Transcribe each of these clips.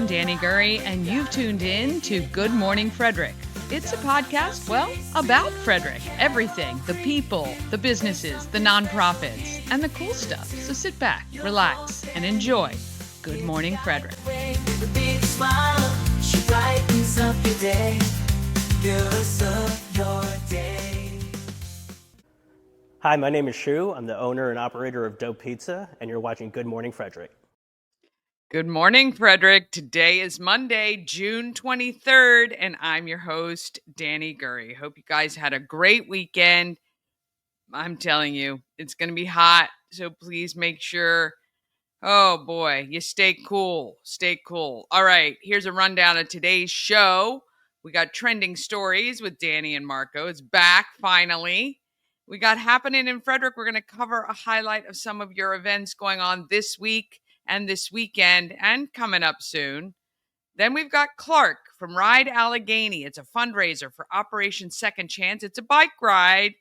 I'm Danny Gurry, and you've tuned in to Good Morning Frederick. It's a podcast, well, about Frederick. Everything, the people, the businesses, the nonprofits, and the cool stuff. So sit back, relax, and enjoy Good Morning Frederick. Hi, my name is Shu. I'm the owner and operator of Dope Pizza, and you're watching Good Morning Frederick. Good morning, Frederick. Today is Monday, June 23rd, and I'm your host, Danny Gurry. Hope you guys had a great weekend. I'm telling you, it's going to be hot, so please make sure, oh boy, you stay cool. Stay cool. All right, here's a rundown of today's show. We got trending stories with Danny and Marco. It's back, finally. We got happening in Frederick. We're going to cover a highlight of some of your events going on this week and this weekend and coming up soon. Then we've got Clark from Ride Allegheny. It's a fundraiser for Operation Second Chance. It's a bike ride.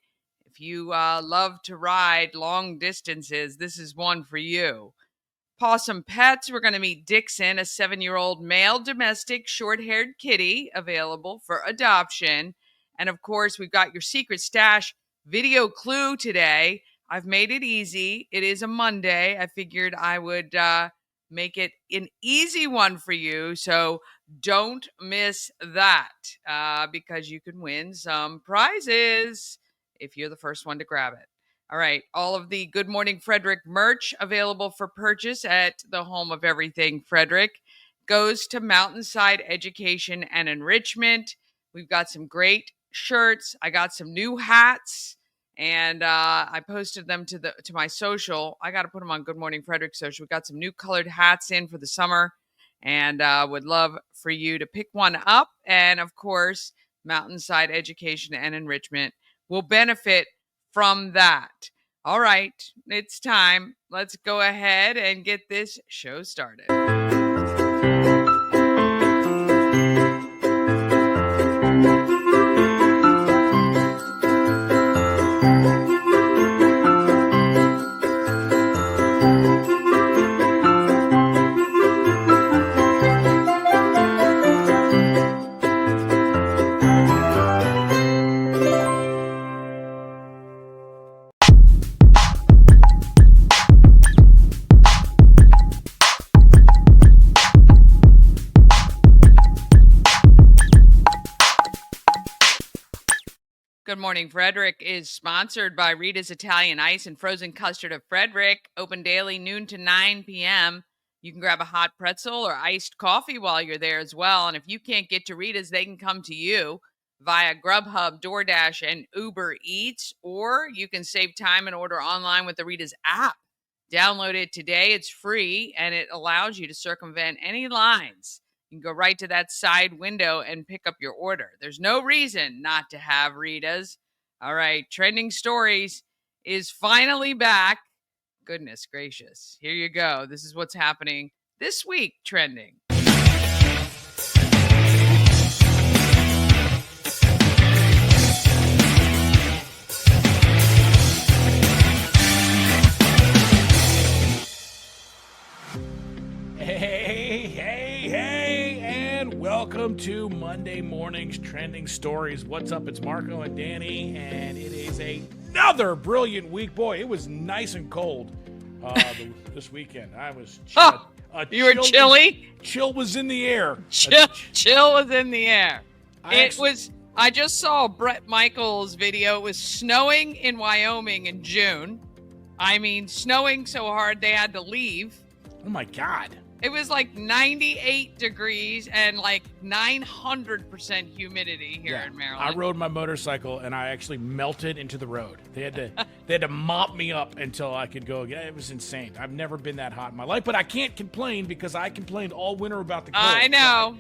If you love to ride long distances, this is one for you. Possum Pets, we're going to meet Dixon, a 7-year-old male domestic short-haired kitty available for adoption. And of course, we've got your secret stash video clue today. I've made it easy. It is a Monday. I figured I would make it an easy one for you. So don't miss that because you can win some prizes if you're the first one to grab it. All right. All of the Good Morning Frederick merch available for purchase at the home of everything Frederick goes to Mountainside Education and Enrichment. We've got some great shirts. I got some new hats. And I posted them to my social. I got to put them on Good Morning Frederick social. We got some new colored hats in for the summer, and would love for you to pick one up. And of course, Mountainside Education and Enrichment will benefit from that. All right, it's time. Let's go ahead and get this show started. Good Morning Frederick is sponsored by Rita's Italian Ice and Frozen Custard of Frederick. Open daily noon to 9 p.m. You can grab a hot pretzel or iced coffee while you're there as well. And if you can't get to Rita's, they can come to you via Grubhub, DoorDash, and Uber Eats. Or you can save time and order online with the Rita's app. Download it today. It's free, and it allows you to circumvent any lines. You can go right to that side window and pick up your order. There's no reason not to have Rita's. All right, Trending Stories is finally back. Goodness gracious. Here you go. This is what's happening this week, trending. Welcome to Monday morning's Trending Stories. What's up? It's Marco and Danny, and it is another brilliant week. Boy, it was nice and cold this weekend. I was you were chilly? Chill was in the air. Chill was in the air. I just saw Brett Michaels' video. It was snowing in Wyoming in June. I mean, snowing so hard they had to leave. Oh, my God. It was like 98 degrees and like 900% humidity here in Maryland. I rode my motorcycle and I actually melted into the road. They had to mop me up until I could go again. It was insane. I've never been that hot in my life, but I can't complain because I complained all winter about the cold. I know.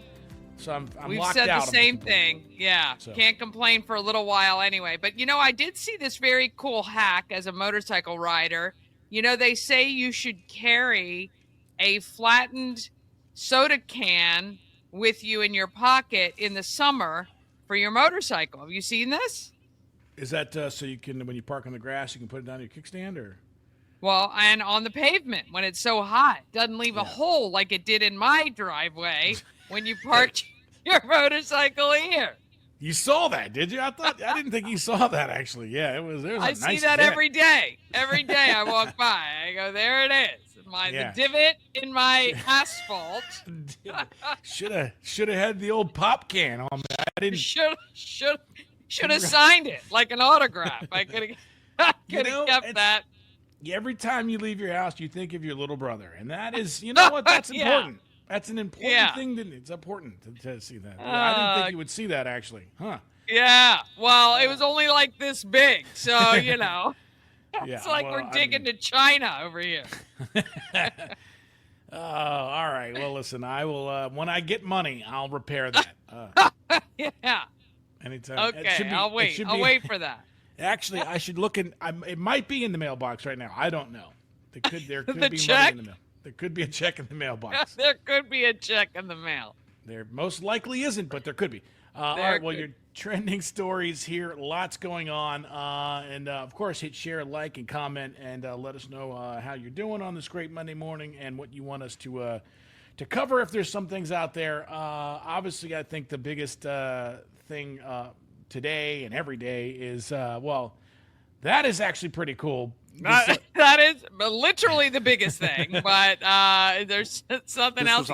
So I'm We've locked said out the same thing. Yeah. So. Can't complain for a little while anyway. But, I did see this very cool hack as a motorcycle rider. They say you should carry a flattened soda can with you in your pocket in the summer for your motorcycle. Have you seen this? Is that so you can, when you park on the grass, you can put it down your kickstand, or? Well, and on the pavement when it's so hot, doesn't leave a hole like it did in my driveway when you parked your motorcycle here. You saw that, did you? I didn't think you saw that actually. Yeah, it was. There's a I nice see that dent. every day. Every day I walk by, I go, there it is. The divot in my asphalt. Should have had the old pop can on that. I didn't. Should have signed it like an autograph. I could have kept that. Every time you leave your house, you think of your little brother, and that is, you know what? That's important. That's an important thing. It's important to see that. I didn't think you would see that actually, huh? Yeah. Well, it was only like this big, so you know. It's like we're digging to China over here. Oh, all right. Well, listen, I will. When I get money, I'll repair that. Yeah. Anytime. Okay, I'll wait. I'll wait for that. Actually, I should look in. It might be in the mailbox right now. I don't know. There could be check? money in the mail. There could be a check in the mailbox. There could be a check in the mail. There most likely isn't, but there could be. All right. Well, your trending stories here. Lots going on, and of course, hit share, like, and comment, and let us know how you're doing on this great Monday morning and what you want us to cover. If there's some things out there, obviously, I think the biggest thing today and every day is that is actually pretty cool. That is literally the biggest thing, but there's something else.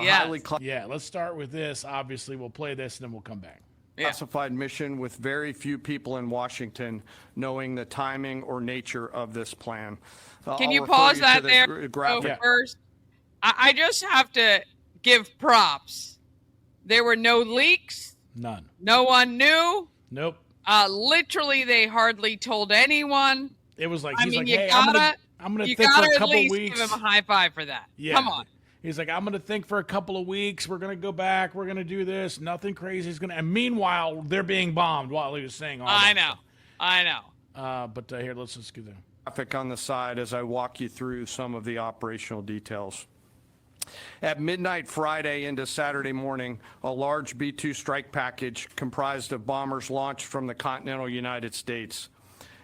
Yeah, let's start with this. Obviously, we'll play this and then we'll come back. Classified mission with very few people in Washington knowing the timing or nature of this plan. Can you pause that there first? I just have to give props. There were no leaks. None. No one knew. Nope. Literally, they hardly told anyone. It was like, I'm gonna think for a couple at least weeks. Give him a high five for that. Yeah. Come on. He's like, I'm gonna think for a couple of weeks. We're gonna go back. We're gonna do this. Nothing crazy is gonna. And meanwhile, they're being bombed while he was saying all that. I know. But here, let's just go there. Traffic on the side as I walk you through some of the operational details. At midnight Friday into Saturday morning, a large B-2 strike package comprised of bombers launched from the continental United States.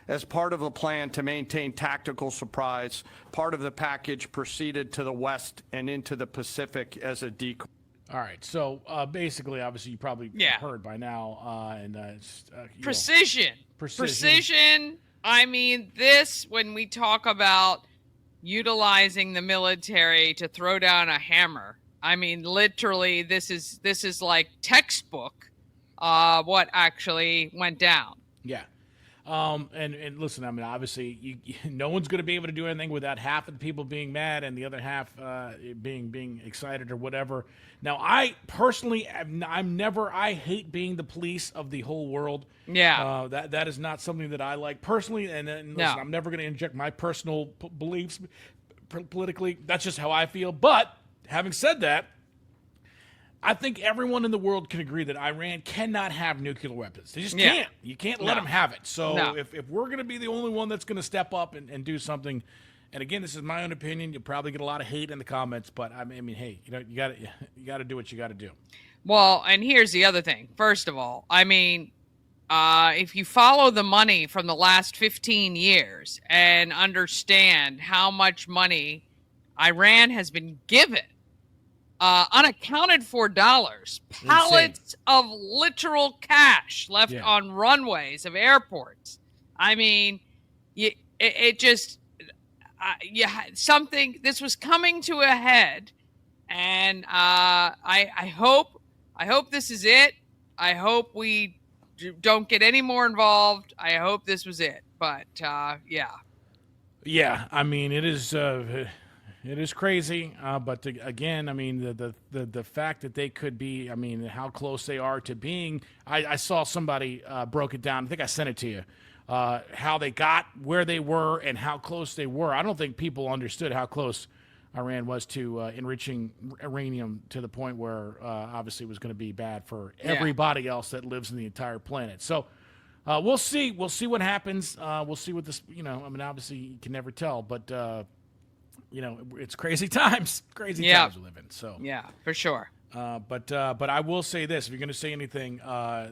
As part of a plan to maintain tactical surprise, part of the package proceeded to the west and into the Pacific as a decoy. All right, so basically, obviously, you probably heard by now, Precision. I mean, when we talk about utilizing the military to throw down a hammer, I mean, literally, this is like textbook what actually went down. Yeah. And listen, I mean, obviously, no one's going to be able to do anything without half of the people being mad and the other half being excited or whatever. Now, I personally, I hate being the police of the whole world. Yeah. That is not something that I like personally. And listen, I'm never going to inject my personal beliefs politically. That's just how I feel. But having said that, I think everyone in the world can agree that Iran cannot have nuclear weapons. They just can't. You can't let them have it. So if we're going to be the only one that's going to step up and do something, and again, this is my own opinion, you'll probably get a lot of hate in the comments, but I mean, hey, you got to do what you got to do. Well, and here's the other thing. First of all, I mean, if you follow the money from the last 15 years and understand how much money Iran has been given, unaccounted for dollars, pallets of literal cash left on runways of airports. I mean, this was coming to a head, and I hope this is it. I hope we don't get any more involved. I hope this was it. But yeah. I mean, it is. It is crazy, but again, I mean, the fact that they could be, I mean, how close they are to being. I saw somebody broke it down. I think I sent it to you. How they got where they were and how close they were. I don't think people understood how close Iran was to enriching uranium to the point where obviously it was going to be bad for everybody else that lives in the entire planet. So we'll see. We'll see what happens. We'll see what this. I mean, obviously you can never tell, but. It's crazy times. Crazy times we live in. So yeah, for sure. But I will say this: if you're going to say anything,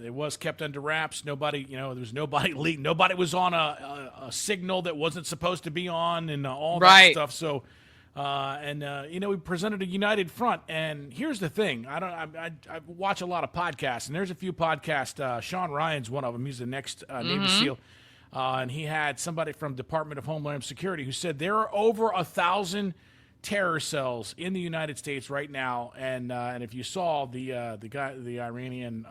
it was kept under wraps. Nobody, there was nobody leaked. Nobody was on a signal that wasn't supposed to be on, and all that Right. stuff. So, we presented a united front. And here's the thing: I watch a lot of podcasts, and there's a few podcasts. Sean Ryan's one of them. He's the next Navy SEAL. And he had somebody from Department of Homeland Security who said there are over 1,000 terror cells in the United States right now, and if you saw the Iranian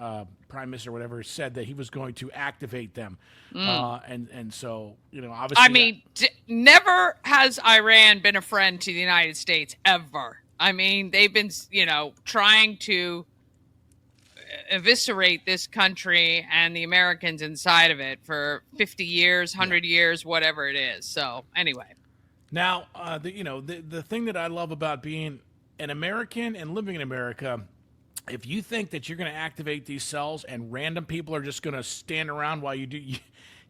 prime minister, or whatever, said that he was going to activate them, and so obviously, I mean, never has Iran been a friend to the United States ever. I mean, they've been trying to eviscerate this country and the Americans inside of it for 50 years, 100 years, whatever it is. So anyway. Now, the thing that I love about being an American and living in America, if you think that you're going to activate these cells and random people are just going to stand around while you do,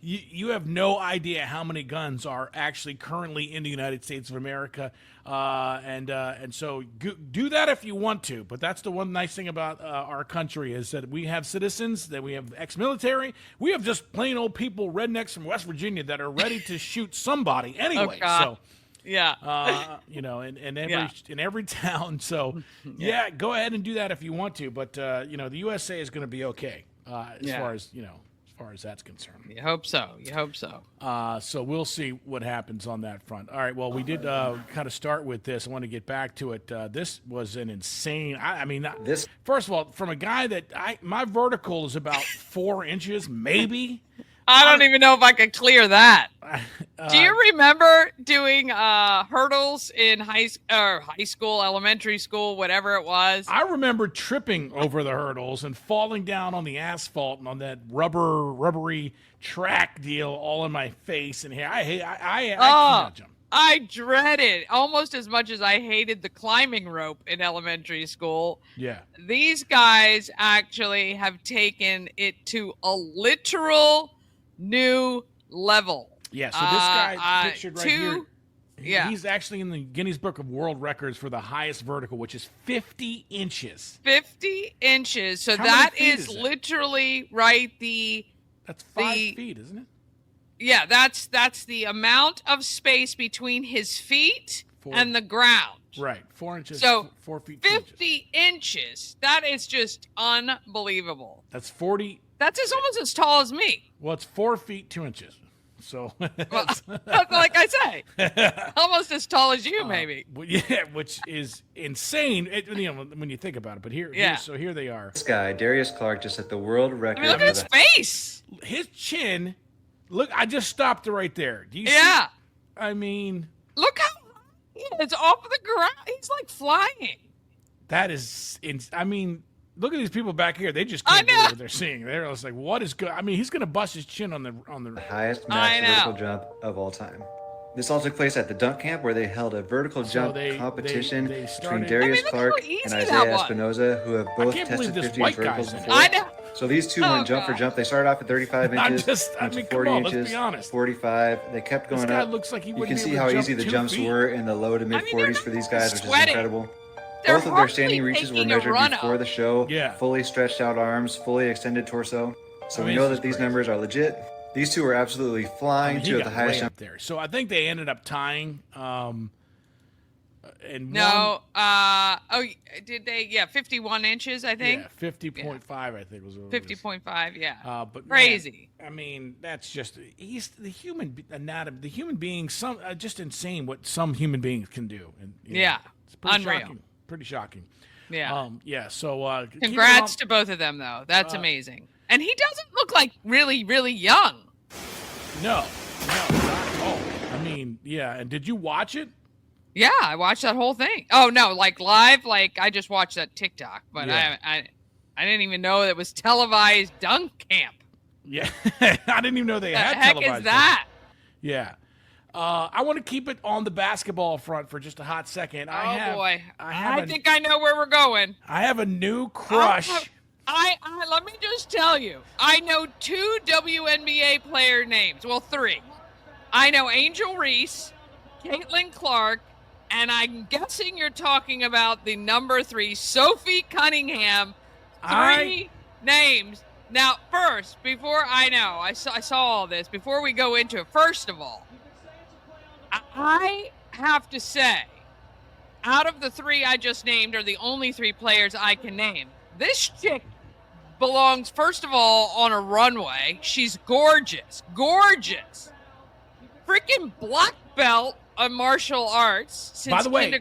you have no idea how many guns are actually currently in the United States of America, and so do that if you want to. But that's the one nice thing about our country is that we have citizens, that we have ex-military, we have just plain old people, rednecks from West Virginia that are ready to shoot somebody anyway. So. Yeah. In every town. So, go ahead and do that if you want to. But the USA is going to be okay as far as that's concerned. You hope so. So we'll see what happens on that front. All right. Well, we did kind of start with this. I want to get back to it. This was an insane. First of all, from a guy that my vertical is about 4 inches, maybe. I don't even know if I could clear that. Do you remember doing hurdles in high school, elementary school, whatever it was? I remember tripping over the hurdles and falling down on the asphalt and on that rubbery track deal all in my face and hair. I cannot jump. I dread it almost as much as I hated the climbing rope in elementary school. Yeah. These guys actually have taken it to a literal new level. Yeah, so this guy pictured right here. Yeah. He's actually in the Guinness Book of World Records for the highest vertical, which is 50 inches. 50 inches. So How that many feet is is that? literally right That's 5 feet, isn't it? Yeah, that's the amount of space between his feet and the ground. Right, 4 inches. So 4 feet. 2 inches. 50 inches. That is just unbelievable. That's 40. That's almost as tall as me. Well, it's 4 feet 2 inches. So, well, like I say, almost as tall as you, maybe. Yeah, which is insane. When you think about it. But here they are. This guy, Darius Clark, just set the world record. Look at his face. His chin. Look, I just stopped right there. Do you see? Yeah. I mean, look how it's off the ground. He's like flying. That is, look at these people back here. They just can't believe what they're seeing. They're just like, what is good? I mean, he's going to bust his chin on the highest max vertical jump of all time. This all took place at the dunk camp where they held a vertical jump competition between Darius Clark and Isaiah Espinoza, who have both tested 50 inch verticals before. I know. So these two went jump for jump. They started off at 35 inches, went to 40 inches, 45. They kept going up. Looks like he you can see how easy the jumps were in the low to mid 40s for these guys, which is incredible. Both of their standing reaches were measured before the show. Yeah. Fully stretched out arms, fully extended torso. So we know that these numbers are legit. These two are absolutely flying to at the highest jump there. So I think they ended up tying. Did they? Yeah, 51 inches, I think. Yeah, 50.5, I think was. 50.5, yeah. But crazy. Man, I mean, that's just he's the human anatomy. The human being, just insane what some human beings can do. And it's pretty unreal. Shocking. Pretty shocking. Yeah. So congrats to both of them, though. That's amazing. And he doesn't look like really, really young. No, not at all. I mean, yeah. And did you watch it? Yeah, I watched that whole thing. Oh no, like live, like I just watched that TikTok, but I didn't even know it was televised dunk camp. Yeah, I didn't even know they had televised. The heck is that? Yeah. I want to keep it on the basketball front for just a hot second. I think I know where we're going. I have a new crush. Let me just tell you, I know 2 WNBA player names. Well, 3. I know Angel Reese, Caitlin Clark, And I'm guessing you're talking about the number 3, Sophie Cunningham. 3 names. Now, first, before I saw all this, before we go into it, first of all, I have to say, out of the 3 I just named are the only 3 players I can name. This chick belongs, first of all, on a runway. She's gorgeous. Gorgeous. Freaking black belt of martial arts. Since by the way,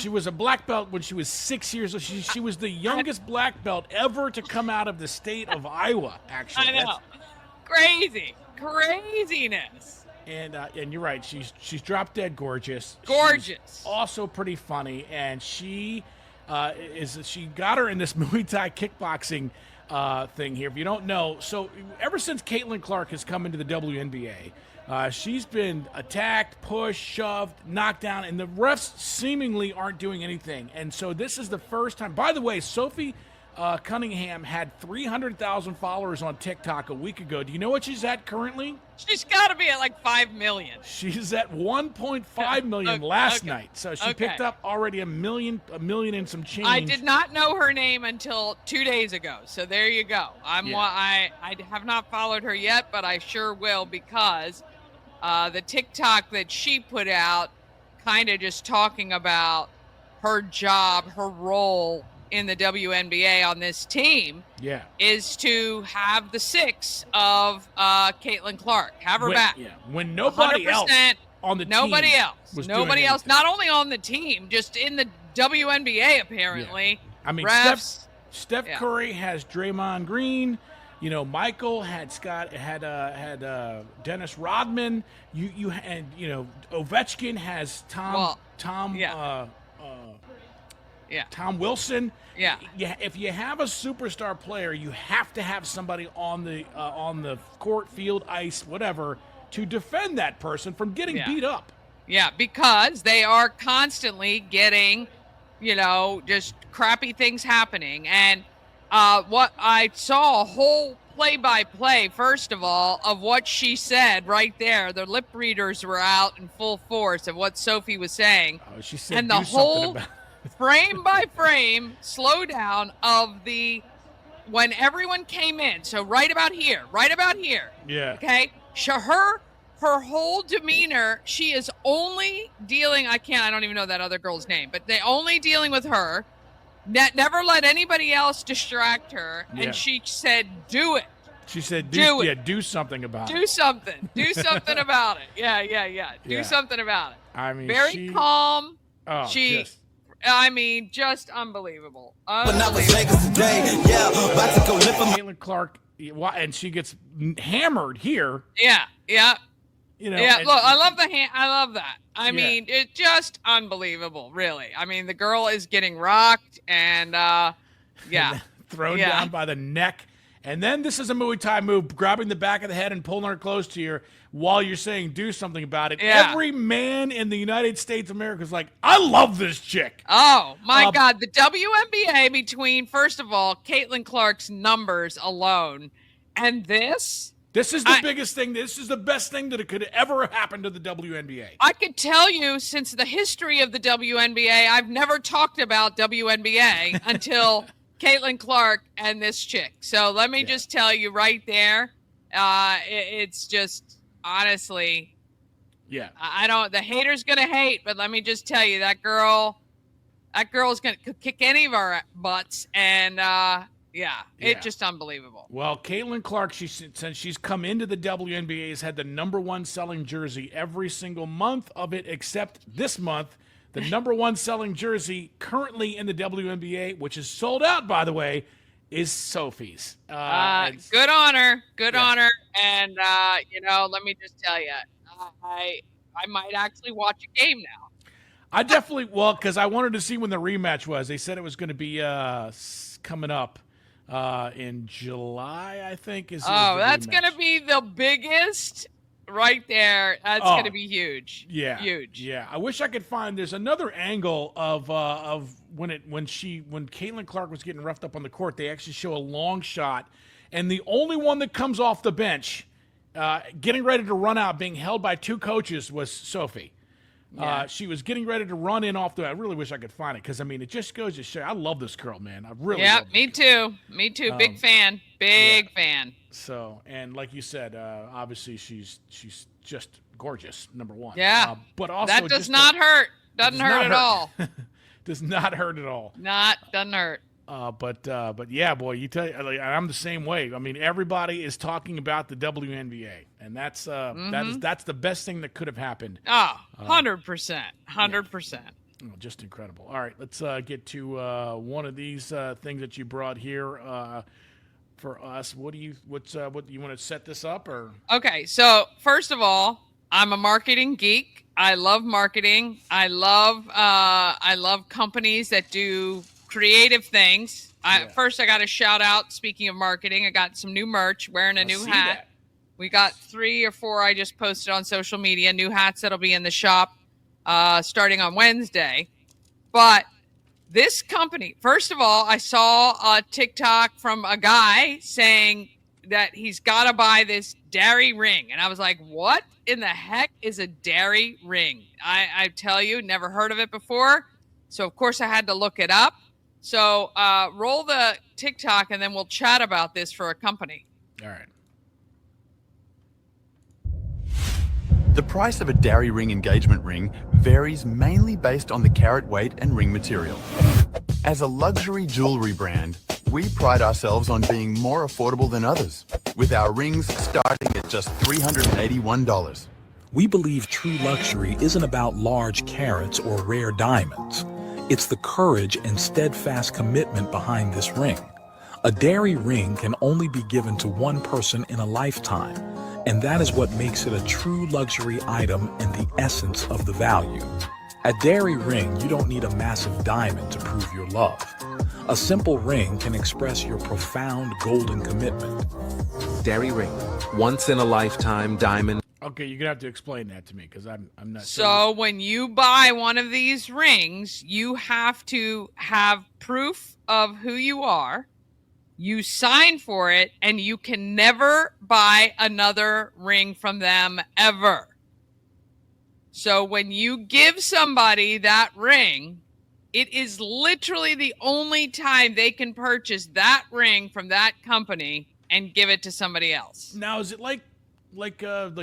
she was a black belt when she was 6 years old. She was the youngest black belt ever to come out of the state of Iowa, actually. I know. Craziness. And you're right. She's drop dead gorgeous. Gorgeous. She's also pretty funny, and she got her in this Muay Thai kickboxing thing here. If you don't know, so ever since Caitlin Clark has come into the WNBA, she's been attacked, pushed, shoved, knocked down, and the refs seemingly aren't doing anything. And so this is the first time. By the way, Sophie Cunningham had 300,000 followers on TikTok a week ago. Do you know what she's at currently? She's got to be at like 5 million. She's at 1.5 million last night. So she picked up already a million and some change. I did not know her name until 2 days ago. So there you go. I have not followed her yet, but I sure will, because the TikTok that she put out, kind of just talking about her job, her role in the WNBA on this team, is to have the 6 of Caitlin Clark, have her back. Yeah, when nobody else on the team, nobody else, not only on the team, just in the WNBA apparently. Yeah. I mean, refs, Steph Curry has Draymond Green. You know, Michael had Dennis Rodman. Ovechkin has Tom Wilson. Yeah. If you have a superstar player, you have to have somebody on the court, field, ice, whatever, to defend that person from getting beat up. Yeah, because they are constantly getting, just crappy things happening. And what I saw a whole play-by-play, first of all, of what she said right there. The lip readers were out in full force of what Sophie was saying. Oh, she said, and the whole frame by frame slow down of when everyone came in. So right about here. Yeah. Okay. Her whole demeanor, she is only dealing, I don't even know that other girl's name, but they only dealing with her. Never let anybody else distract her. Yeah. And she said, do it. She said, do something about it. Do something. Do something about it. Yeah. Do something about it. I mean, very calm. Oh, just unbelievable. Caitlin Clark, and she gets hammered here. Yeah. Look, I love that. I mean, it's just unbelievable, really. I mean, the girl is getting rocked and thrown down by the neck. And then this is a Muay Thai move, grabbing the back of the head and pulling her close to you while you're saying do something about it. Yeah. Every man in the United States of America is like, I love this chick. Oh, my God. The WNBA between, first of all, Caitlin Clark's numbers alone and this is the biggest thing. This is the best thing that could ever happen to the WNBA. I could tell you, since the history of the WNBA, I've never talked about WNBA until Caitlin Clark and this chick. So let me just tell you right there, it's just, honestly, the hater's going to hate, but let me just tell you, that girl's going to kick any of our butts, and it's just unbelievable. Well, Caitlin Clark, since she's come into the WNBA, has had the number 1 selling jersey every single month of it except this month. The number 1 selling jersey currently in the WNBA, which is sold out, by the way, is Sophie's. Good on her. And, let me just tell you, I might actually watch a game now. I definitely, because I wanted to see when the rematch was. They said it was going to be coming up in July, I think. That's going to be the biggest right there. That's going to be huge. Yeah, huge. Yeah, I wish I could find. There's another angle of when Caitlin Clark was getting roughed up on the court. They actually show a long shot, and the only one that comes off the bench, getting ready to run out, being held by 2 coaches, was Sophie. She was getting ready to run in off the. I really wish I could find it because it just goes to show. I love this girl, man. I really. Yeah, love me too. Me too. Big fan. Big fan. So, and like you said, obviously she's just gorgeous. Number one. Yeah. But also that does not hurt. Doesn't hurt at all. Does not hurt at all. Doesn't hurt. But yeah, boy, I'm the same way. Everybody is talking about the WNBA, and that's the best thing that could have happened. Oh, 100%. 100%. Oh, just incredible. All right, let's get to one of these things that you brought here for us. What do you want to set this up or? Okay, so first of all, I'm a marketing geek. I love marketing. I love companies that do creative things. First, I got to shout out, speaking of marketing, I got some new merch, wearing a new hat. That. We got 3 or 4 I just posted on social media, new hats that'll be in the shop starting on Wednesday. But this company, first of all, I saw a TikTok from a guy saying that he's got to buy this dairy ring. And I was like, what in the heck is a dairy ring? I tell you, never heard of it before. So, of course, I had to look it up. So roll the TikTok, and then we'll chat about this for a company. All right. The price of a dairy ring engagement ring varies mainly based on the carat weight and ring material. As a luxury jewelry brand, we pride ourselves on being more affordable than others, with our rings starting at just $381. We believe true luxury isn't about large carats or rare diamonds. It's the courage and steadfast commitment behind this ring. A dairy ring can only be given to one person in a lifetime, and that is what makes it a true luxury item and the essence of the value. At Dairy Ring, you don't need a massive diamond to prove your love. A simple ring can express your profound golden commitment. Dairy Ring, once in a lifetime diamond. Okay, you're gonna have to explain that to me because I'm not. So when you buy one of these rings, you have to have proof of who you are. You sign for it, and you can never buy another ring from them ever. So when you give somebody that ring, it is literally the only time they can purchase that ring from that company and give it to somebody else. Now, is it like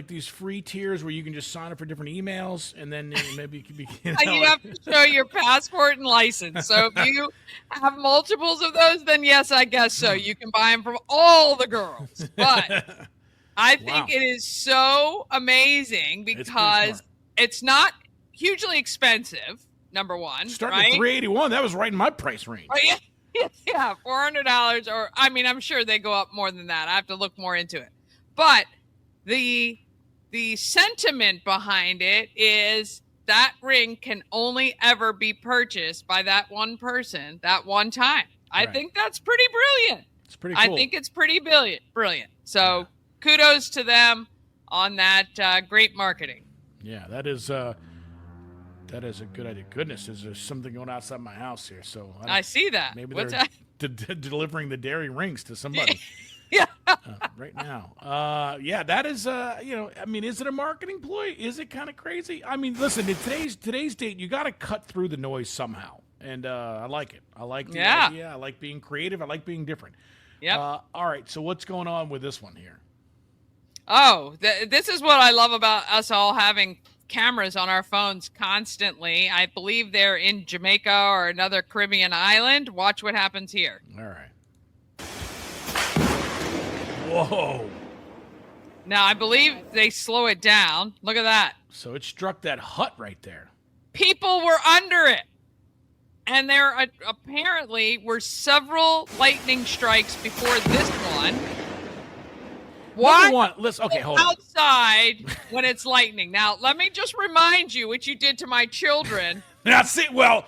these free tiers where you can just sign up for different emails and then maybe you can be you have to show your passport and license. So if you have multiples of those, then yes, I guess so. You can buy them from all the girls. But I think it is so amazing because it's not hugely expensive, number one. Starting at $381, that was right in my price range. Yeah, $400, or I'm sure they go up more than that. I have to look more into it. But the sentiment behind it is that ring can only ever be purchased by that one person that one time. I think that's pretty brilliant. It's pretty cool. I think it's pretty brilliant. So kudos to them on that great marketing. Yeah, that is a good idea. Goodness, there's something going outside my house here. So I see that. Maybe they're delivering the dairy rings to somebody. Yeah. Right now. That is, is it a marketing ploy? Is it kind of crazy? Listen, in today's date, you got to cut through the noise somehow. And I like it. I like the idea. I like being creative. I like being different. Yep. All right. So what's going on with this one here? Oh, this is what I love about us all having cameras on our phones constantly. I believe they're in Jamaica or another Caribbean island. Watch what happens here. All right. Whoa. Now, I believe they slow it down. Look at that. So it struck that hut right there. People were under it. And there apparently were several lightning strikes before this one. Number one, hold on. Outside when it's lightning. Now, let me just remind you what you did to my children. Now, see, about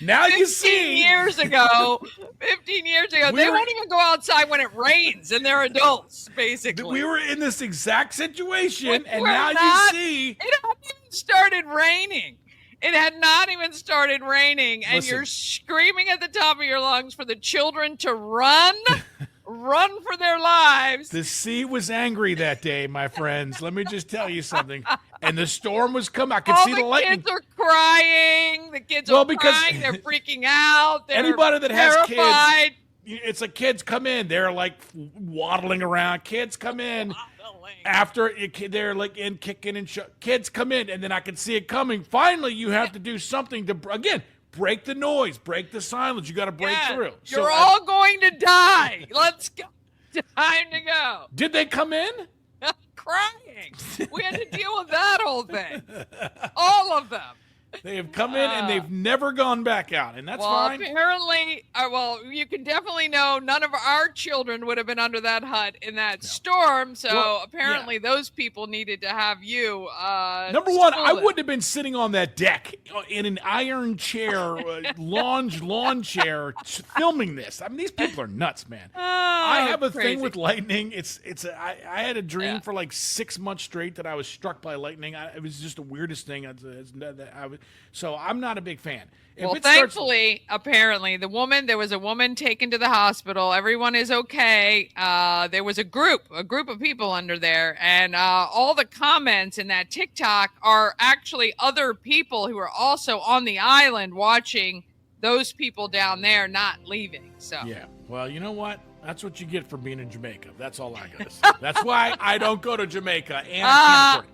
now 15 years ago, they won't even go outside when it rains, and they're adults, basically. We were in this exact situation, and now you see. It hadn't even started raining. It had not even started raining, and you're screaming at the top of your lungs for the children to run for their lives. The sea was angry that day, my friends. Let me just tell you something. and the storm was coming. I could see the lightning. Kids are crying. The kids are crying. They're freaking out. They're anybody that terrified. has kids, it's like kids come in. They're like waddling around. Kids come in after they're like in kicking and kids come in, and then I can see it coming. Finally, you have to do something to again break the noise, break the silence. You got to break through. You're all going to die. Let's go. Time to go. Did they come in? Crying. We had to deal with that whole thing. All of them. They have come in and they've never gone back out, and that's fine. Apparently, you can definitely know none of our children would have been under that hut in that storm, so apparently those people needed to have you. Number one, I wouldn't have been sitting on that deck in an iron chair, lawn chair, filming this. I mean, these people are nuts, man. I have a thing with lightning. I had a dream for like 6 months straight that I was struck by lightning. It was just the weirdest thing. So I'm not a big fan. Thankfully, apparently, there was a woman taken to the hospital. Everyone is okay. There was a group of people under there, and all the comments in that TikTok are actually other people who are also on the island watching those people down there not leaving. So yeah, well, you know what? That's what you get for being in Jamaica. That's all I gotta say. That's why I don't go to Jamaica, and I can't afford it.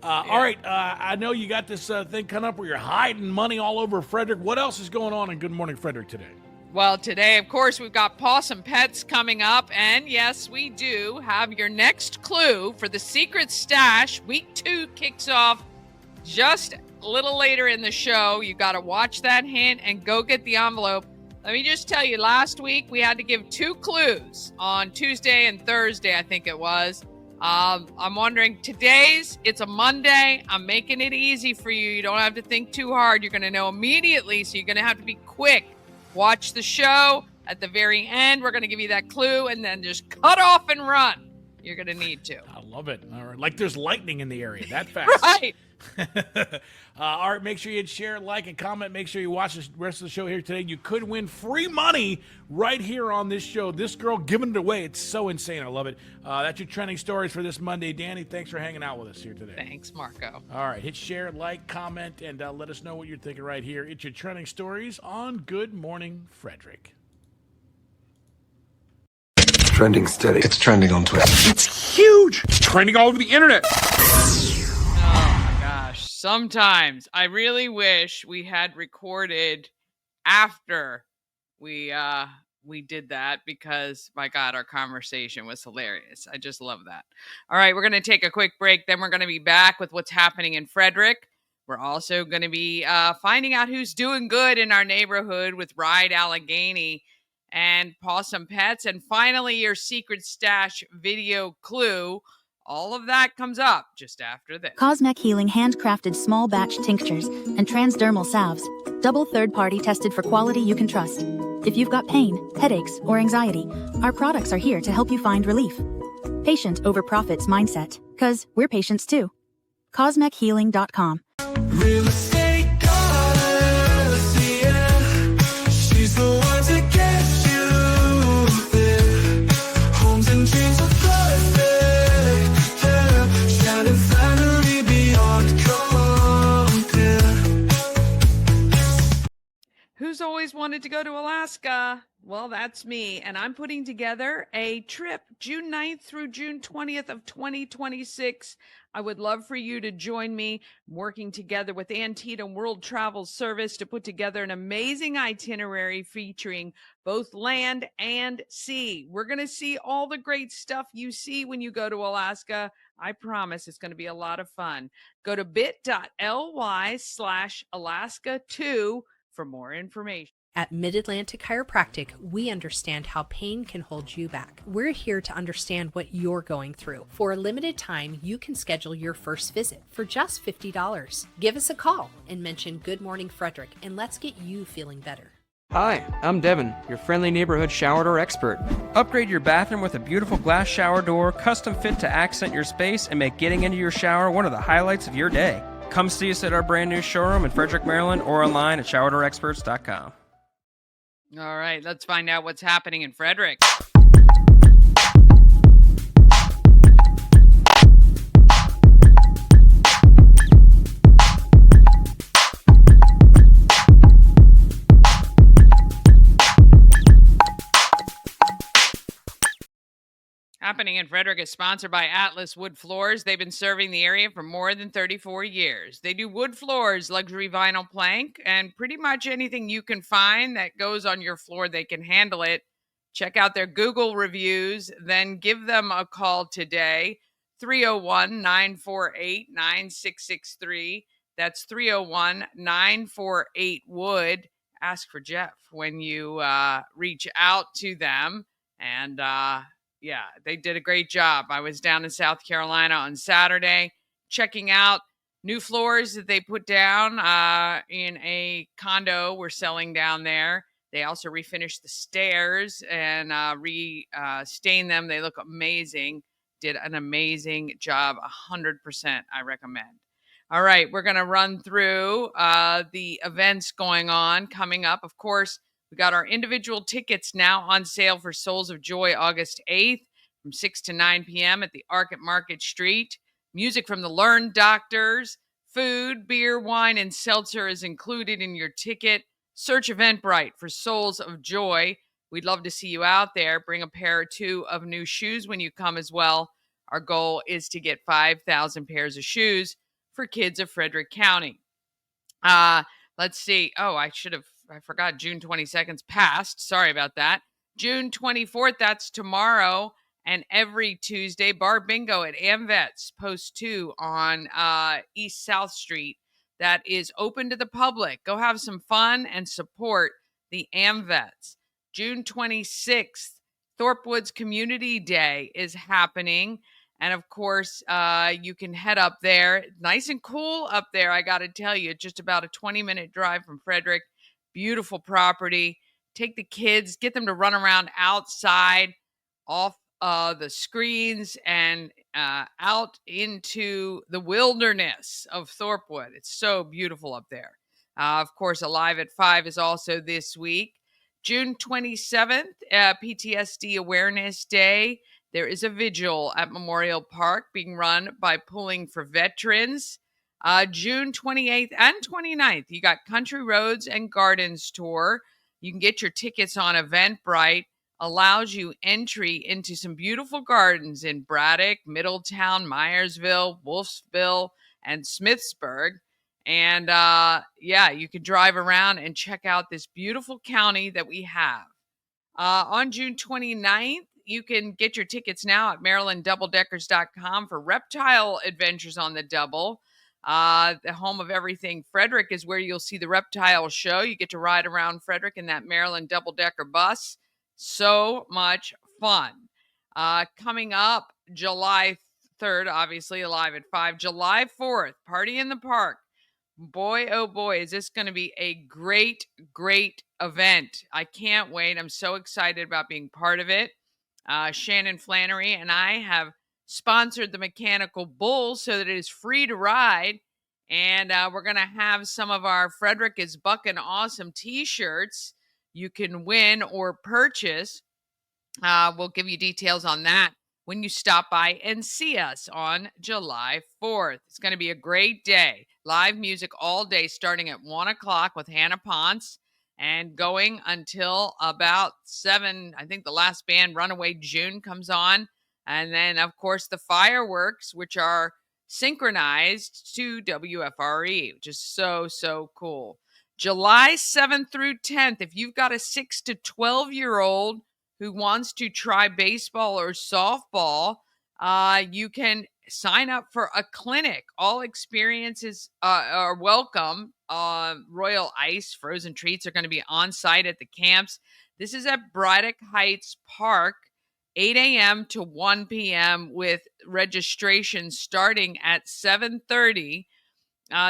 All right, I know you got this thing coming up where you're hiding money all over Frederick. What else is going on in Good Morning Frederick today? Well, today, of course, we've got Possum Pets coming up. And yes, we do have your next clue for the secret stash. Week 2 kicks off just a little later in the show. You got to watch that hint and go get the envelope. Let me just tell you, last week we had to give 2 clues on Tuesday and Thursday, I think it was. I'm wondering, it's a Monday. I'm making it easy for you. You don't have to think too hard. You're going to know immediately, so you're going to have to be quick. Watch the show. At the very end, we're going to give you that clue, and then just cut off and run. You're going to need to. I love it. All right. Like there's lightning in the area that fast. Right. All right, make sure you share, like, and comment. Make sure you watch the rest of the show here today. You could win free money right here on this show. This girl giving it away. It's so insane. I love it. That's your trending stories for this Monday. Danny, thanks for hanging out with us here today. Thanks, Marco. All right, hit share, like, comment, and let us know what you're thinking right here. It's your trending stories on Good Morning Frederick. Trending steady. It's trending on Twitter. It's huge. It's trending all over the internet. Sometimes I really wish we had recorded after we did that, because my God, our conversation was hilarious. I just love that. All right, we're going to take a quick break. Then we're going to be back with what's happening in Frederick. We're also going to be finding out who's doing good in our neighborhood with Ride Allegheny and Possum Pets. And finally, your secret stash video clue. All of that comes up just after this. Cosmec Healing handcrafted small batch tinctures and transdermal salves. Double third-party tested for quality you can trust. If you've got pain, headaches, or anxiety, our products are here to help you find relief. Patient over profits mindset. 'Cause we're patients too. CosmecHealing.com. Real estate goddess, yeah. She's the one to get you there. Homes and dreams are perfect, yeah. Shining finally beyond compare. Who's always wanted to go to Alaska? Well, that's me, and I'm putting together a trip June 9th through June 20th of 2026. I would love for you to join me, working together with Antietam World Travel Service to put together an amazing itinerary featuring both land and sea. We're going to see all the great stuff you see when you go to Alaska. I promise it's going to be a lot of fun. Go to bit.ly/Alaska2 for more information. At Mid-Atlantic Chiropractic, we understand how pain can hold you back. We're here to understand what you're going through. For a limited time, you can schedule your first visit for just $50. Give us a call and mention Good Morning Frederick, and let's get you feeling better. Hi, I'm Devin, your friendly neighborhood shower door expert. Upgrade your bathroom with a beautiful glass shower door, custom fit to accent your space and make getting into your shower one of the highlights of your day. Come see us at our brand new showroom in Frederick, Maryland, or online at showerdoorexperts.com. All right, let's find out what's happening in Frederick. Morning in Frederick is sponsored by Atlas Wood Floors. They've been serving the area for more than 34 years. They do wood floors, luxury vinyl plank, and pretty much anything you can find that goes on your floor, they can handle it. Check out their Google reviews, then give them a call today. 301-948-9663. That's 301-948-WOOD. Ask for Jeff when you reach out to them. And yeah, they did a great job. I was down in South Carolina on Saturday checking out new floors that they put down in a condo we're selling down there. They also refinished the stairs and re-stained them. They look amazing. Did an amazing job. 100% I recommend. All right, we're going to run through the events going on coming up. Of course, we got our individual tickets now on sale for Souls of Joy August 8th from 6 to 9 p.m. at the Arc at Market Street. Music from the Learned Doctors. Food, beer, wine, and seltzer is included in your ticket. Search Eventbrite for Souls of Joy. We'd love to see you out there. Bring a pair or two of new shoes when you come as well. Our goal is to get 5,000 pairs of shoes for kids of Frederick County. Let's see. Oh, I forgot June 22nd's passed. Sorry about that. June 24th, that's tomorrow. And every Tuesday, Bar Bingo at AmVets, Post 2 on East South Street. That is open to the public. Go have some fun and support the AmVets. June 26th, Thorpe Woods Community Day is happening. And of course, you can head up there. Nice and cool up there, I got to tell you. Just about a 20-minute drive from Frederick. Beautiful property. Take the kids, get them to run around outside, off the screens, and out into the wilderness of Thorpewood. It's so beautiful up there. Of course, Alive at 5 is also this week. June 27th, PTSD Awareness Day. There is a vigil at Memorial Park being run by Pulling for Veterans. June 28th and 29th, you got Country Roads and Gardens Tour. You can get your tickets on Eventbrite. Allows you entry into some beautiful gardens in Braddock, Middletown, Myersville, Wolfsville, and Smithsburg. And yeah, you can drive around and check out this beautiful county that we have. On June 29th, you can get your tickets now at MarylandDoubleDeckers.com for Reptile Adventures on the Double. The home of everything Frederick is where you'll see the Reptile Show. You get to ride around Frederick in that Maryland double-decker bus. So much fun. Coming up July 3rd, obviously Alive at 5. July 4th, Party in the Park. Boy, oh boy, is this going to be a great, great event. I can't wait. I'm so excited about being part of it. Shannon Flannery and I have sponsored the Mechanical Bull so that it is free to ride. And we're going to have some of our Frederick is Buckin' Awesome t-shirts you can win or purchase. We'll give you details on that when you stop by and see us on July 4th. It's going to be a great day. Live music all day starting at 1 o'clock with Hannah Ponce and going until about 7. I think the last band, Runaway June, comes on. And then, of course, the fireworks, which are synchronized to WFRE, which is so, so cool. July 7th through 10th, if you've got a 6 to 12-year-old who wants to try baseball or softball, you can sign up for a clinic. All experiences are welcome. Royal Ice frozen treats are going to be on site at the camps. This is at Braddock Heights Park, 8 a.m. to 1 p.m. with registration starting at 7:30.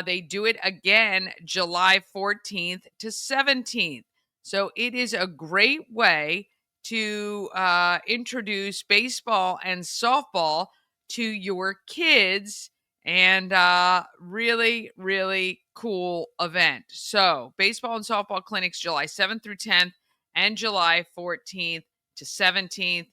They do it again July 14th to 17th. So it is a great way to introduce baseball and softball to your kids, and really, really cool event. So baseball and softball clinics July 7th through 10th and July 14th to 17th.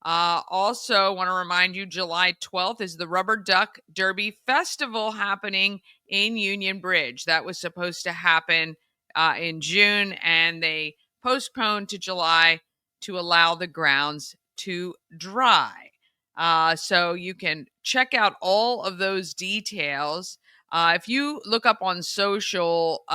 Also want to remind you, July 12th is the Rubber Duck Derby Festival happening in Union Bridge. That was supposed to happen in June, and they postponed to July to allow the grounds to dry. So you can check out all of those details. If you look up on social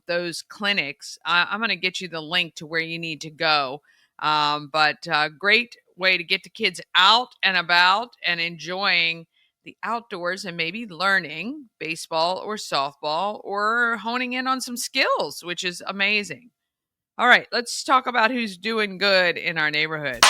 those clinics, I'm going to get you the link to where you need to go. But great way to get the kids out and about and enjoying the outdoors and maybe learning baseball or softball or honing in on some skills, which is amazing. All right, let's talk about who's doing good in our neighborhood.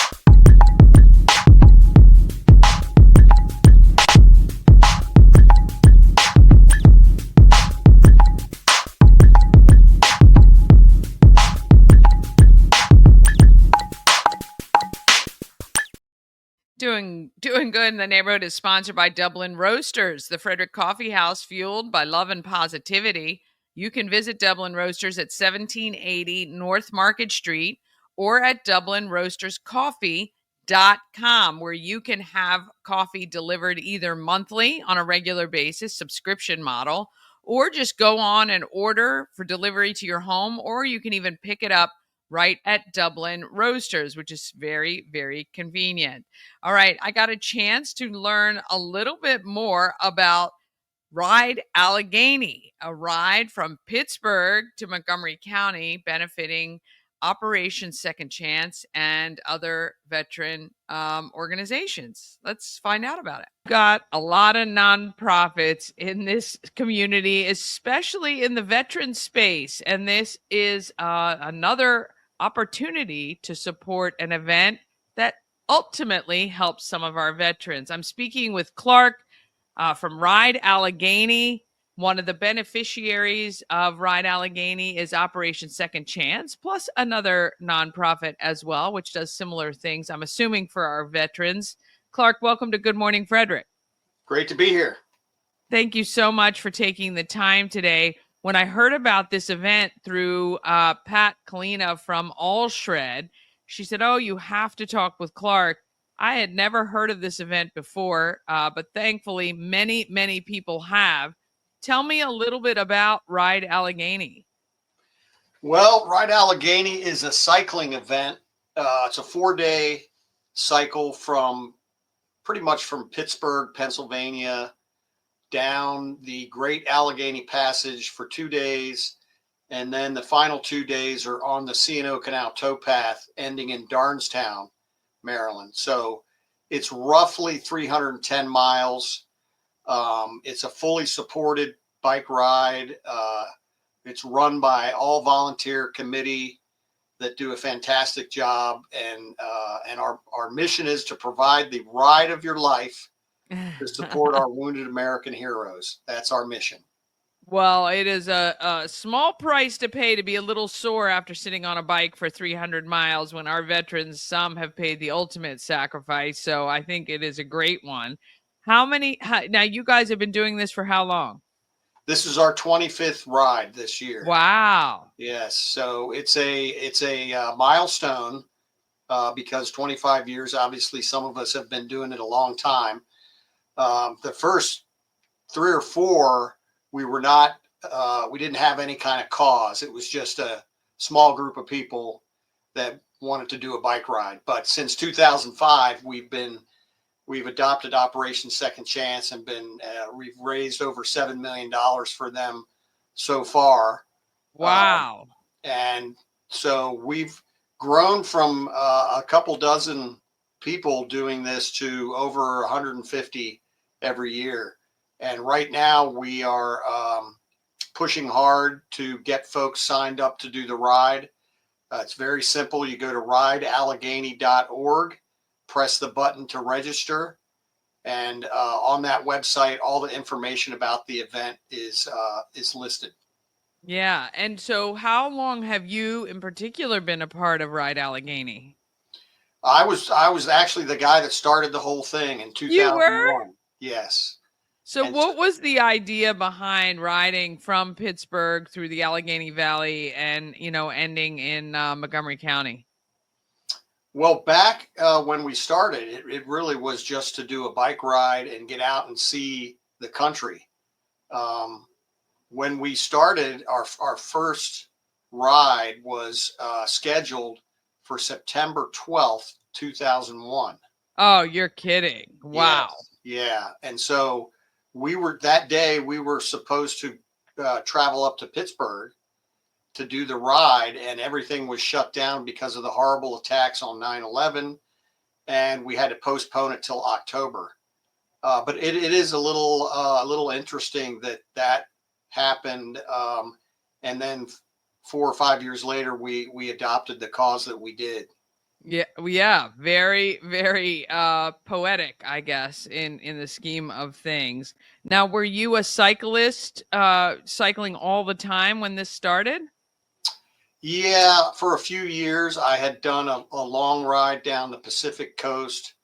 Doing good in the neighborhood is sponsored by Dublin Roasters, the Frederick Coffee House fueled by love and positivity. You can visit Dublin Roasters at 1780 North Market Street or at DublinRoastersCoffee.com, where you can have coffee delivered either monthly on a regular basis, subscription model, or just go on and order for delivery to your home, or you can even pick it up right at Dublin Roasters, which is very, very convenient. All right, I got a chance to learn a little bit more about Ride Allegheny, a ride from Pittsburgh to Montgomery County benefiting Operation Second Chance and other veteran organizations. Let's find out about it. Got a lot of nonprofits in this community, especially in the veteran space. And this is another opportunity to support an event that ultimately helps some of our veterans. I'm speaking with Clark from Ride Allegheny. One of the beneficiaries of Ride Allegheny is Operation Second Chance, plus another nonprofit as well, which does similar things, I'm assuming, for our veterans. Clark, welcome to Good Morning Frederick. Great to be here. Thank you so much for taking the time today. When I heard about this event through Pat Kalina from All Shred, she said, "Oh, you have to talk with Clark." I had never heard of this event before, but thankfully many, many people have. Tell me a little bit about Ride Allegheny. Well, Ride Allegheny is a cycling event. It's a 4-day cycle from pretty much from Pittsburgh, Pennsylvania, down the Great Allegheny Passage for 2 days. And then the final 2 days are on the C&O Canal towpath ending in Darnestown, Maryland. So it's roughly 310 miles. It's a fully supported bike ride. It's run by all volunteer committee that do a fantastic job. And our mission is to provide the ride of your life to support our wounded American heroes. That's our mission. Well, it is a small price to pay to be a little sore after sitting on a bike for 300 miles when our veterans, some have paid the ultimate sacrifice. So I think it is a great one. Now you guys have been doing this for how long? This is our 25th ride this year. Wow. Yes. So it's a milestone because 25 years, obviously some of us have been doing it a long time. The first 3 or 4, we didn't have any kind of cause. It was just a small group of people that wanted to do a bike ride. But since 2005, we've adopted Operation Second Chance and we've raised over $7 million for them so far. Wow. And so we've grown from a couple dozen people doing this to over 150 every year. And right now we are pushing hard to get folks signed up to do the ride. It's very simple. You go to rideallegheny.org, press the button to register. And on that website, all the information about the event is listed. Yeah. And so how long have you in particular been a part of Ride Allegheny? I was actually the guy that started the whole thing in 2001. You were? Yes. So what was the idea behind riding from Pittsburgh through the Allegheny Valley and, ending in Montgomery County? Well, back when we started, it really was just to do a bike ride and get out and see the country. When we started, our first ride was scheduled for September 12th, 2001. Oh, you're kidding. Wow. Yes. Yeah. And so that day we were supposed to travel up to Pittsburgh to do the ride, and everything was shut down because of the horrible attacks on 9/11, and we had to postpone it till October. But it is a little interesting that happened, and then 4 or 5 years later, we adopted the cause that we did. Yeah, very, very poetic, I guess, in the scheme of things. Now, were you a cyclist, cycling all the time when this started? Yeah, for a few years, I had done a long ride down the Pacific coast,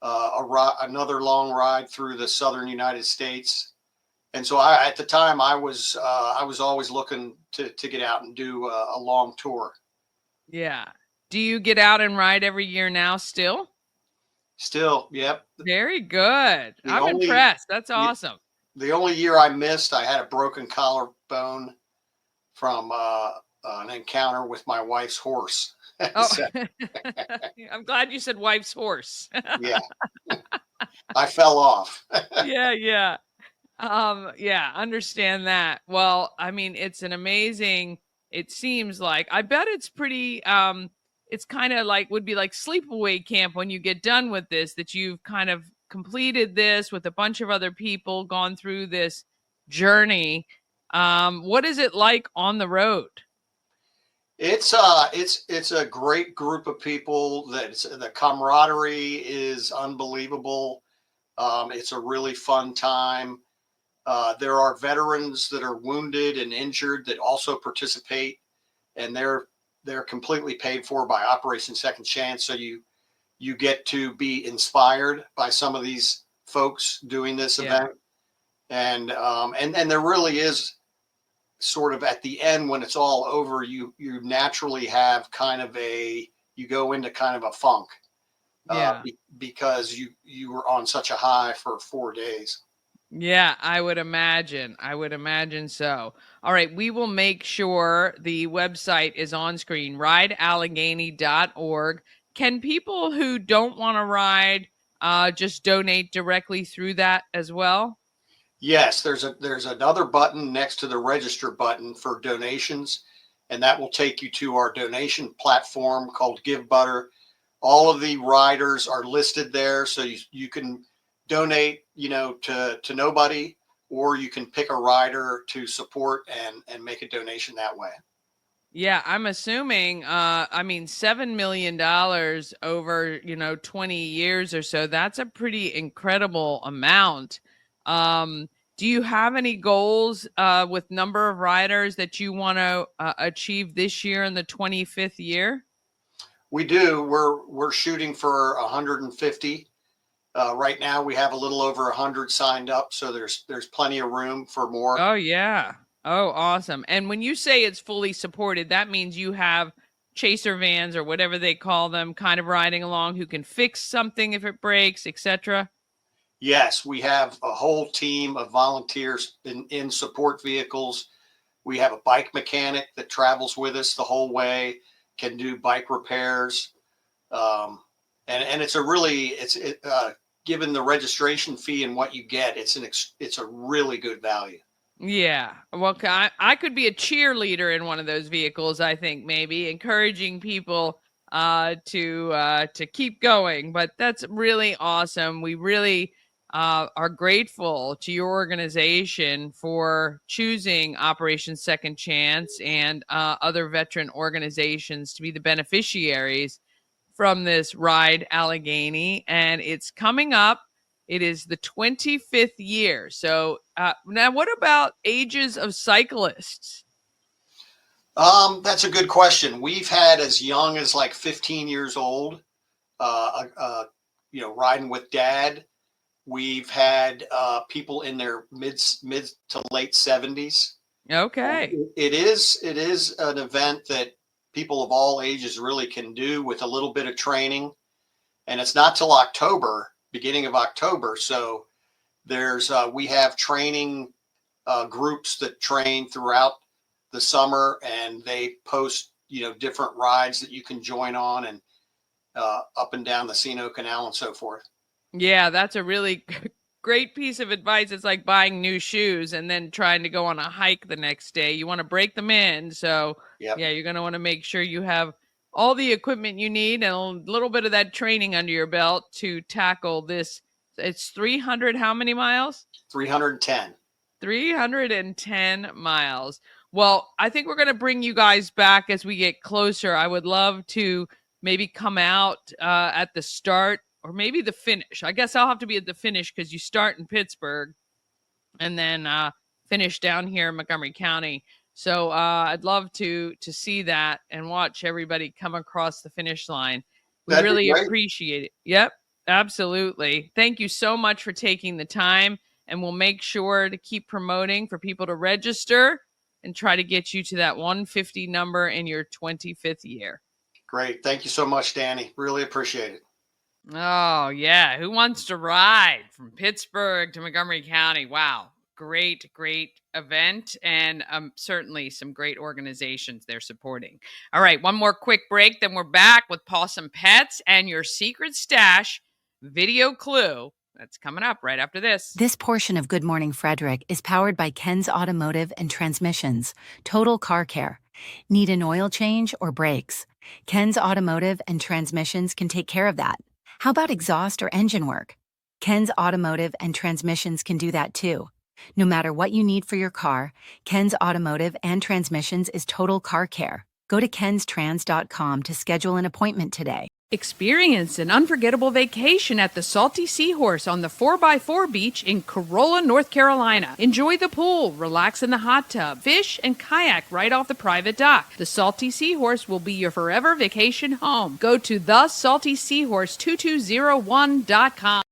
another long ride through the southern United States, and so at the time, I was always looking to get out and do a long tour. Yeah. Do you get out and ride every year now still? Still, yep. Very good. The I'm only impressed. That's awesome. the only year I missed, I had a broken collarbone from an encounter with my wife's horse. Oh, So, I'm glad you said wife's horse. yeah, I fell off. Yeah. Yeah, understand that. Well, I mean, it's an amazing, it seems like, I bet it's pretty, it's kind of like, would be like sleepaway camp when you get done with this, that you've kind of completed this with a bunch of other people, gone through this journey. What is it like on the road? It's a great group of people. The camaraderie is unbelievable. It's a really fun time. There are veterans that are wounded and injured that also participate, and they're completely paid for by Operation Second Chance. So you get to be inspired by some of these folks doing this event, and there really is sort of at the end when it's all over, you naturally have kind of you go into kind of a funk, because you were on such a high for 4 days. Yeah, I would imagine. I would imagine so. All right, we will make sure the website is on screen, rideallegheny.org. Can people who don't want to ride just donate directly through that as well? Yes, there's another button next to the register button for donations, and that will take you to our donation platform called Give Butter. All of the riders are listed there, so you can donate, to nobody, or you can pick a rider to support and make a donation that way. Yeah, I'm assuming, I mean, $7 million over, 20 years or so, that's a pretty incredible amount. Do you have any goals with number of riders that you want to achieve this year in the 25th year? We do. We're shooting for 150. Right now, we have a little over 100 signed up, so there's plenty of room for more. Oh, yeah. Oh, awesome. And when you say it's fully supported, that means you have chaser vans or whatever they call them kind of riding along who can fix something if it breaks, etc. Yes, we have a whole team of volunteers in support vehicles. We have a bike mechanic that travels with us the whole way, can do bike repairs. And it's given the registration fee and what you get, it's a really good value. Yeah. Well, I could be a cheerleader in one of those vehicles, I think, maybe encouraging people to keep going. But that's really awesome. We really are grateful to your organization for choosing Operation Second Chance and other veteran organizations to be the beneficiaries from this Ride Allegheny. And it's coming up. It is the 25th year. So now what about ages of cyclists? That's a good question. We've had as young as like 15 years old, riding with dad. We've had people in their mid to late 70s. Okay. It is an event that people of all ages really can do with a little bit of training, and it's not till October, beginning of October. So we have training groups that train throughout the summer, and they post different rides that you can join on, and up and down the C&O Canal and so forth. Yeah, that's a really great piece of advice. It's like buying new shoes and then trying to go on a hike the next day. You want to break them in. So, Yep. yeah, you're going to want to make sure you have all the equipment you need and a little bit of that training under your belt to tackle this. It's 300, how many miles? 310. 310 miles. Well, I think we're going to bring you guys back as we get closer. I would love to maybe come out at the start or maybe the finish. I guess I'll have to be at the finish because you start in Pittsburgh and then finish down here in Montgomery County. So I'd love to see that and watch everybody come across the finish line. We That'd be really great. appreciate it. Yep, absolutely. Thank you so much for taking the time, and we'll make sure to keep promoting for people to register and try to get you to that 150 number in your 25th year. Great. Thank you so much, Danny. Really appreciate it. Oh, yeah. Who wants to ride from Pittsburgh to Montgomery County? Wow. Great, great event, and certainly some great organizations they're supporting. All right, one more quick break, then we're back with Possum Pets and your secret stash video clue. That's coming up right after this. This portion of Good Morning Frederick is powered by Ken's Automotive and Transmissions, Total Car Care. Need an oil change or brakes? Ken's Automotive and Transmissions can take care of that. How about exhaust or engine work? Ken's Automotive and Transmissions can do that too. No matter what you need for your car, Ken's Automotive and Transmissions is Total Car Care. Go to kenstrans.com to schedule an appointment today. Experience an unforgettable vacation at the Salty Seahorse on the 4x4 beach in Corolla, North Carolina. Enjoy the pool, relax in the hot tub, fish, and kayak right off the private dock. The Salty Seahorse will be your forever vacation home. Go to thesaltyseahorse2201.com.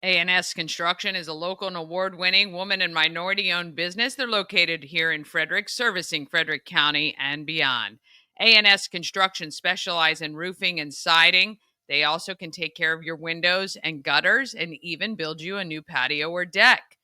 A&S Construction is a local and award-winning woman and minority-owned business. They're located here in Frederick, servicing Frederick County and beyond. A&S Construction specializes in roofing and siding. They also can take care of your windows and gutters and even build you a new patio or deck.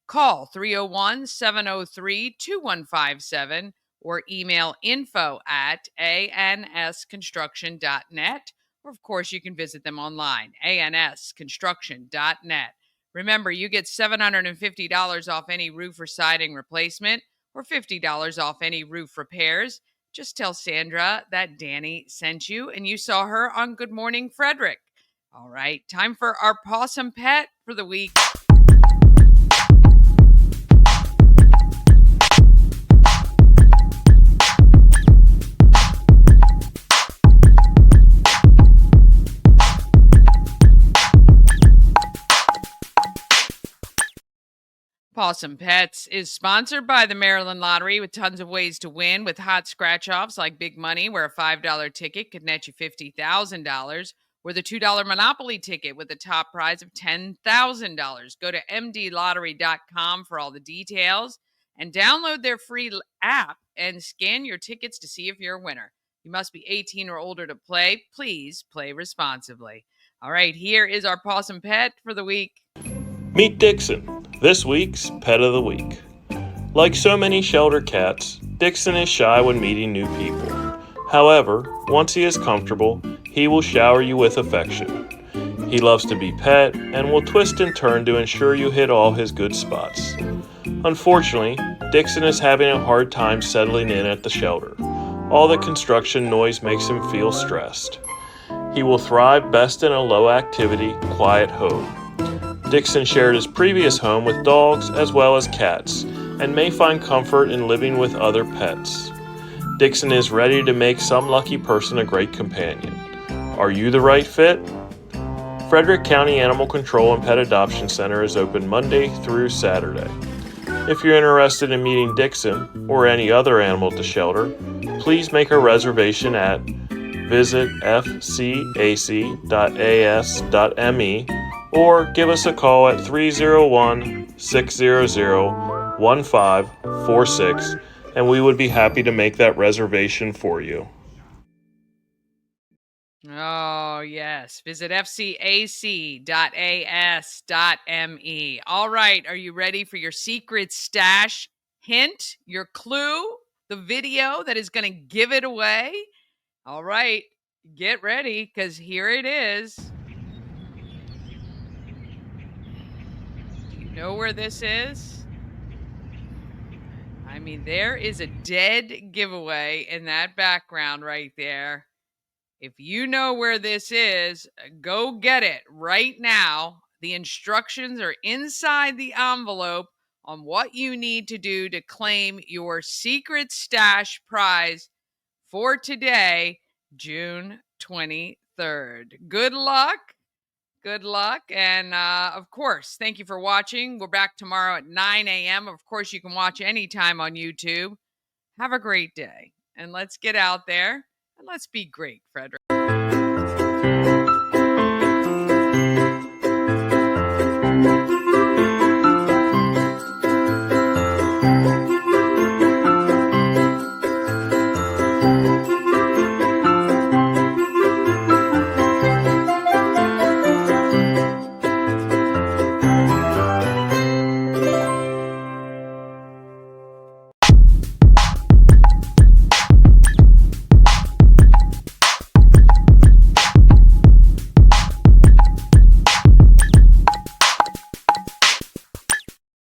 Call 301-703-2157 or email info@ansconstruction.net. Or, of course, you can visit them online, ansconstruction.net. Remember, you get $750 off any roof or siding replacement or $50 off any roof repairs. Just tell Sandra that Danny sent you and you saw her on Good Morning Frederick. All right, time for our Possum Pet for the week. Possum Pets is sponsored by the Maryland Lottery with tons of ways to win with hot scratch-offs like Big Money, where a $5 ticket could net you $50,000, or the $2 Monopoly ticket with a top prize of $10,000. Go to mdlottery.com for all the details and download their free app and scan your tickets to see if you're a winner. You must be 18 or older to play. Please play responsibly. All right, here is our Possum Pet for the week. Meet Dixon, this week's Pet of the Week. Like so many shelter cats, Dixon is shy when meeting new people. However, once he is comfortable, he will shower you with affection. He loves to be pet and will twist and turn to ensure you hit all his good spots. Unfortunately, Dixon is having a hard time settling in at the shelter. All the construction noise makes him feel stressed. He will thrive best in a low-activity, quiet home. Dixon shared his previous home with dogs as well as cats, and may find comfort in living with other pets. Dixon is ready to make some lucky person a great companion. Are you the right fit? Frederick County Animal Control and Pet Adoption Center is open Monday through Saturday. If you're interested in meeting Dixon or any other animal at the shelter, please make a reservation at visit fcac.as.me or give us a call at 301-600-1546 and we would be happy to make that reservation for you. Oh, yes. Visit fcac.as.me. All right. Are you ready for your secret stash hint, your clue, the video that is going to give it away? All right. Get ready because here it is. Do you know where this is? I mean, there is a dead giveaway in that background right there. If you know where this is, go get it right now. The instructions are inside the envelope on what you need to do to claim your secret stash prize for today, June 23rd. Good luck. Good luck. And of course, thank you for watching. We're back tomorrow at 9 a.m. Of course, you can watch anytime on YouTube. Have a great day. And let's get out there and let's be great, Frederick.